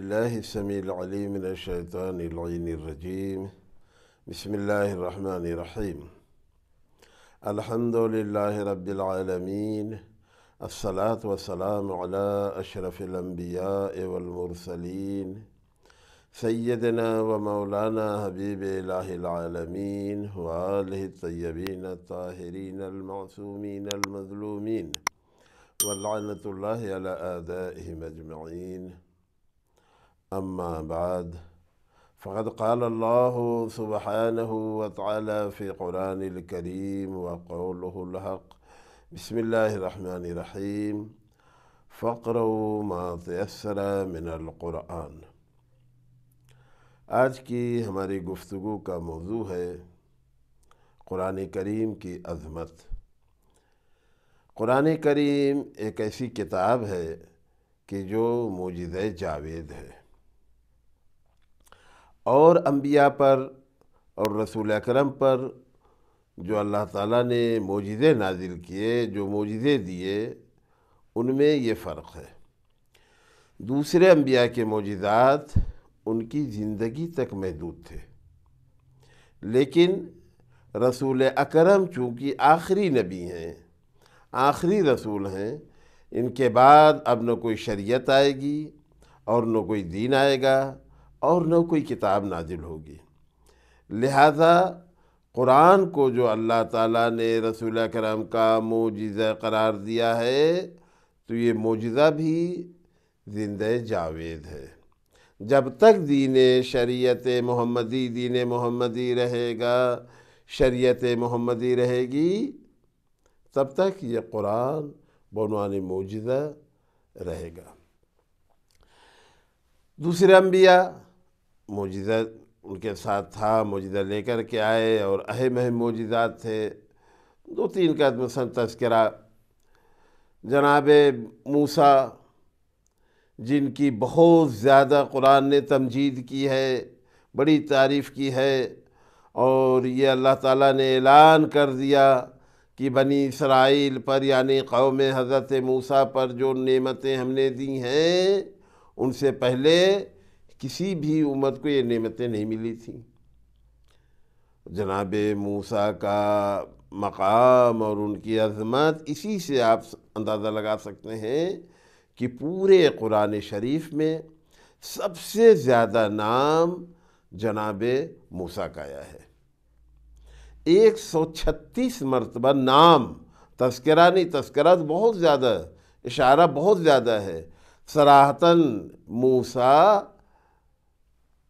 بالله السميع العليم من الشيطان اللعين الرجيم. بسم الله الرحمن الرحيم. الحمد لله رب العالمين. الصلاة والسلام على أشرف الأنبياء والمرسلين سيدنا ومولانا حبيب إله العالمين وآله الطيبين الطاهرين المعصومين المظلومين واللعنة الله على أعدائهم أجمعين. أما بعد، فقد قال الله سبحانه وتعالى في قرآن الكريم وقوله الحق: بسم الله الرحمن الرحيم، فاقرؤوا ما تيسر من القرآن۔ آج کی ہماری گفتگو کا موضوع ہے قرآن کریم کی عظمت۔ قرآن کریم ایک ایسی کتاب ہے کہ جو معجزہ جاوید ہے، اور انبیاء پر اور رسول اکرم پر جو اللہ تعالیٰ نے معجزے نازل کیے، جو معجزے دیے، ان میں یہ فرق ہے۔ دوسرے انبیاء کے معجزات ان کی زندگی تک محدود تھے، لیکن رسول اکرم چونکہ آخری نبی ہیں، آخری رسول ہیں، ان کے بعد اب نہ کوئی شریعت آئے گی اور نہ کوئی دین آئے گا اور نہ کوئی کتاب نازل ہوگی۔ لہذا قرآن کو جو اللہ تعالیٰ نے رسول اکرم کا معجزہ قرار دیا ہے، تو یہ معجزہ بھی زندہ جاوید ہے۔ جب تک شریعت محمدی دین محمدی رہے گا، شریعت محمدی رہے گی، تب تک یہ قرآن بعنوان معجزہ رہے گا۔ دوسرے انبیاء معجزہ ان کے ساتھ تھا، معجزہ لے کر کے آئے، اور اہم معجزات تھے۔ دو تین کا مثلا تذکرہ: جناب موسیٰ، جن کی بہت زیادہ قرآن نے تمجید کی ہے، بڑی تعریف کی ہے، اور یہ اللہ تعالیٰ نے اعلان کر دیا کہ بنی اسرائیل پر، یعنی قوم حضرت موسیٰ پر جو نعمتیں ہم نے دی ہیں، ان سے پہلے کسی بھی امت کو یہ نعمتیں نہیں ملی تھیں۔ جناب موسیٰ کا مقام اور ان کی عظمت، اسی سے آپ اندازہ لگا سکتے ہیں کہ پورے قرآن شریف میں سب سے زیادہ نام جناب موسیٰ کا آیا ہے۔ 136 مرتبہ نام، تذکرہ نہیں، تذکرہ بہت زیادہ، اشارہ بہت زیادہ ہے، صراحتاً موسیٰ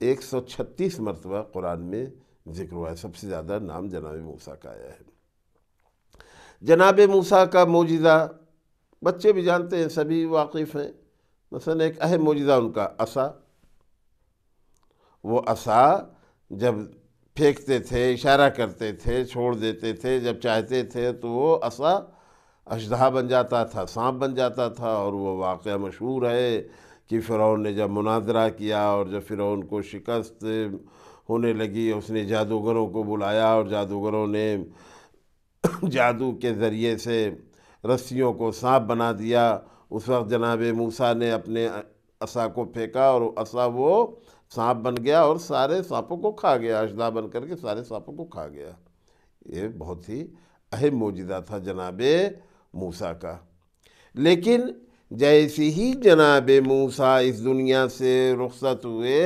136 مرتبہ قرآن میں ذکر ہوا ہے۔ سب سے زیادہ نام جناب موسیٰ کا آیا ہے۔ جناب موسیٰ کا معجزہ بچے بھی جانتے ہیں، سبھی واقف ہیں۔ مثلا ایک اہم معجزہ ان کا عصا۔ وہ عصا جب پھینکتے تھے، اشارہ کرتے تھے، چھوڑ دیتے تھے، جب چاہتے تھے تو وہ عصا اژدہا بن جاتا تھا، سانپ بن جاتا تھا۔ اور وہ واقعہ مشہور ہے کہ فرعون نے جب مناظرہ کیا اور جب فرعون کو شکست ہونے لگی، اس نے جادوگروں کو بلایا، اور جادوگروں نے جادو کے ذریعے سے رسیوں کو سانپ بنا دیا۔ اس وقت جناب موسیٰ نے اپنے عصا کو پھینکا، اور عصا وہ سانپ بن گیا اور سارے سانپوں کو کھا گیا، اژدہا بن کر کے سارے سانپوں کو کھا گیا۔ یہ بہت ہی اہم معجزہ تھا جناب موسیٰ کا۔ لیکن جیسے ہی جناب موسیٰ اس دنیا سے رخصت ہوئے،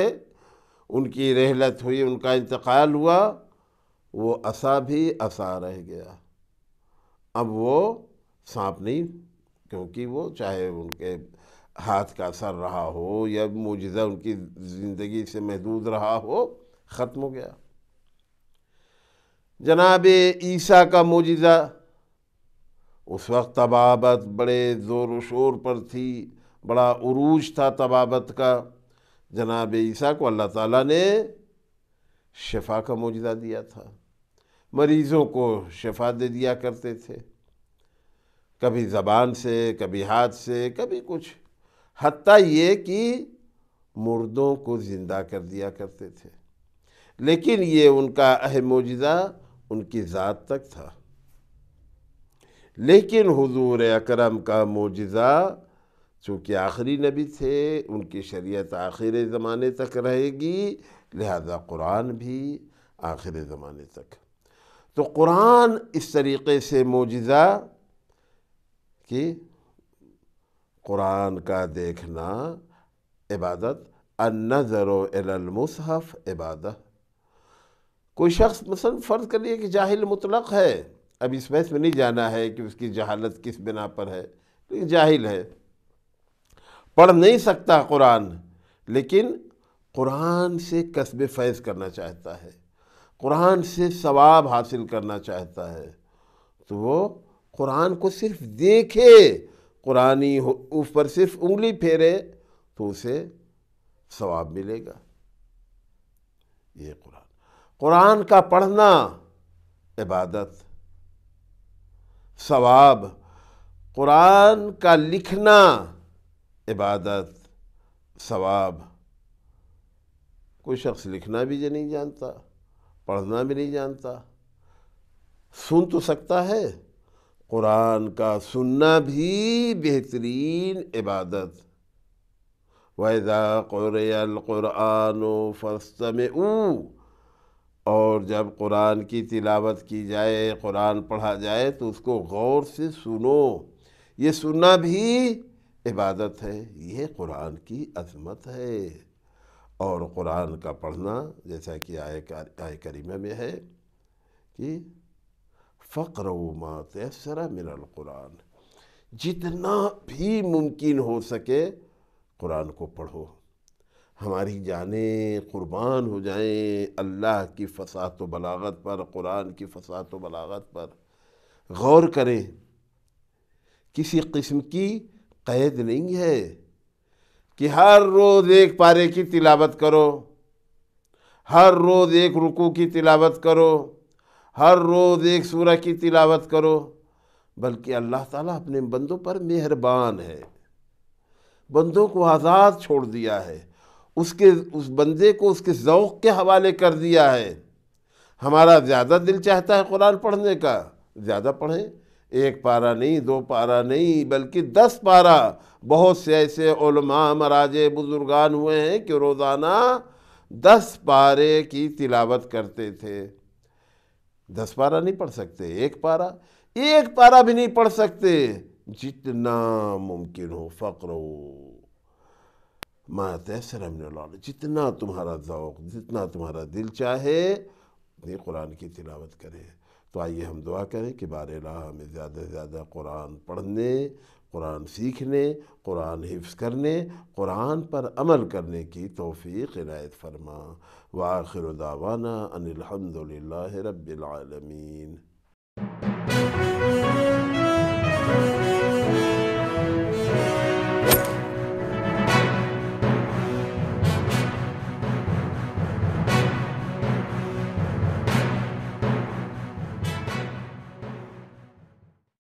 ان کی رحلت ہوئی، ان کا انتقال ہوا، وہ عصا بھی عصا رہ گیا۔ اب وہ سانپ نہیں، کیونکہ وہ چاہے ان کے ہاتھ کا اثر رہا ہو یا معجزہ ان کی زندگی سے محدود رہا ہو، ختم ہو گیا۔ جناب عیسیٰ کا معجزہ، اس وقت طبابت بڑے زور و شور پر تھی، بڑا عروج تھا طبابت کا۔ جناب عیسیٰ کو اللہ تعالیٰ نے شفا کا معجزہ دیا تھا، مریضوں کو شفا دے دیا کرتے تھے، کبھی زبان سے، کبھی ہاتھ سے، کبھی کچھ، حتیٰ یہ کہ مردوں کو زندہ کر دیا کرتے تھے۔ لیکن یہ ان کا اہم معجزہ ان کی ذات تک تھا۔ لیکن حضور اکرم کا معجزہ چونکہ آخری نبی تھے، ان کی شریعت آخر زمانے تک رہے گی، لہذا قرآن بھی آخر زمانے تک۔ تو قرآن اس طریقے سے معجزہ کہ قرآن کا دیکھنا عبادت، النظر الی المصحف عبادت۔ کوئی شخص مثلا فرض کر لیے کہ جاہل مطلق ہے، اب اس بحث میں نہیں جانا ہے کہ اس کی جہالت کس بنا پر ہے، لیکن جاہل ہے، پڑھ نہیں سکتا قرآن، لیکن قرآن سے کسب فیض کرنا چاہتا ہے، قرآن سے ثواب حاصل کرنا چاہتا ہے، تو وہ قرآن کو صرف دیکھے، قرآنی اوپر صرف انگلی پھیرے تو اسے ثواب ملے گا۔ یہ قرآن کا پڑھنا عبادت، ثواب، قرآن کا لکھنا عبادت، ثواب۔ کوئی شخص لکھنا بھی نہیں جانتا، پڑھنا بھی نہیں جانتا، سن تو سکتا ہے، قرآن کا سننا بھی بہترین عبادت۔ وَإِذَا قُرِئَ الْقُرْآنُ فَاسْتَمِعُوا، اور جب قرآن کی تلاوت کی جائے، قرآن پڑھا جائے تو اس کو غور سے سنو، یہ سننا بھی عبادت ہے، یہ قرآن کی عظمت ہے۔ اور قرآن کا پڑھنا جیسا کہ آیہ کریمہ میں ہے کہ فَقْرَؤُوا مَا تَيَسَّرَ مِنَ الْقُرْآنِ، جتنا بھی ممکن ہو سکے قرآن کو پڑھو۔ ہماری جانیں قربان ہو جائیں اللہ کی فصاحت و بلاغت پر، قرآن کی فصاحت و بلاغت پر۔ غور کریں، کسی قسم کی قید نہیں ہے کہ ہر روز ایک پارے کی تلاوت کرو، ہر روز ایک رکوع کی تلاوت کرو، ہر روز ایک سورہ کی تلاوت کرو، بلکہ اللہ تعالیٰ اپنے بندوں پر مہربان ہے، بندوں کو آزاد چھوڑ دیا ہے، اس بندے کو اس کے ذوق کے حوالے کر دیا ہے۔ ہمارا زیادہ دل چاہتا ہے قرآن پڑھنے کا، زیادہ پڑھیں، ایک پارہ نہیں، دو پارہ نہیں، بلکہ 10 پارہ۔ بہت سے ایسے علماء مراجع بزرگان ہوئے ہیں کہ روزانہ 10 پارے کی تلاوت کرتے تھے۔ 10 پارہ نہیں پڑھ سکتے، ایک پارہ بھی نہیں پڑھ سکتے، جتنا ممکن ہو فَقْرَؤُوا مَا تَيَسَّرَ مِنَ الْقُرْآنِ، جتنا تمہارا ذوق، جتنا تمہارا دل چاہے اتنی قرآن کی تلاوت کرے۔ تو آئیے ہم دعا کریں کہ بار الہ ہمیں زیادہ سے زیادہ قرآن پڑھنے، قرآن سیکھنے، قرآن حفظ کرنے، قرآن پر عمل کرنے کی توفیق عنایت فرما۔ وآخر دعوانا ان الحمد للہ رب العالمین۔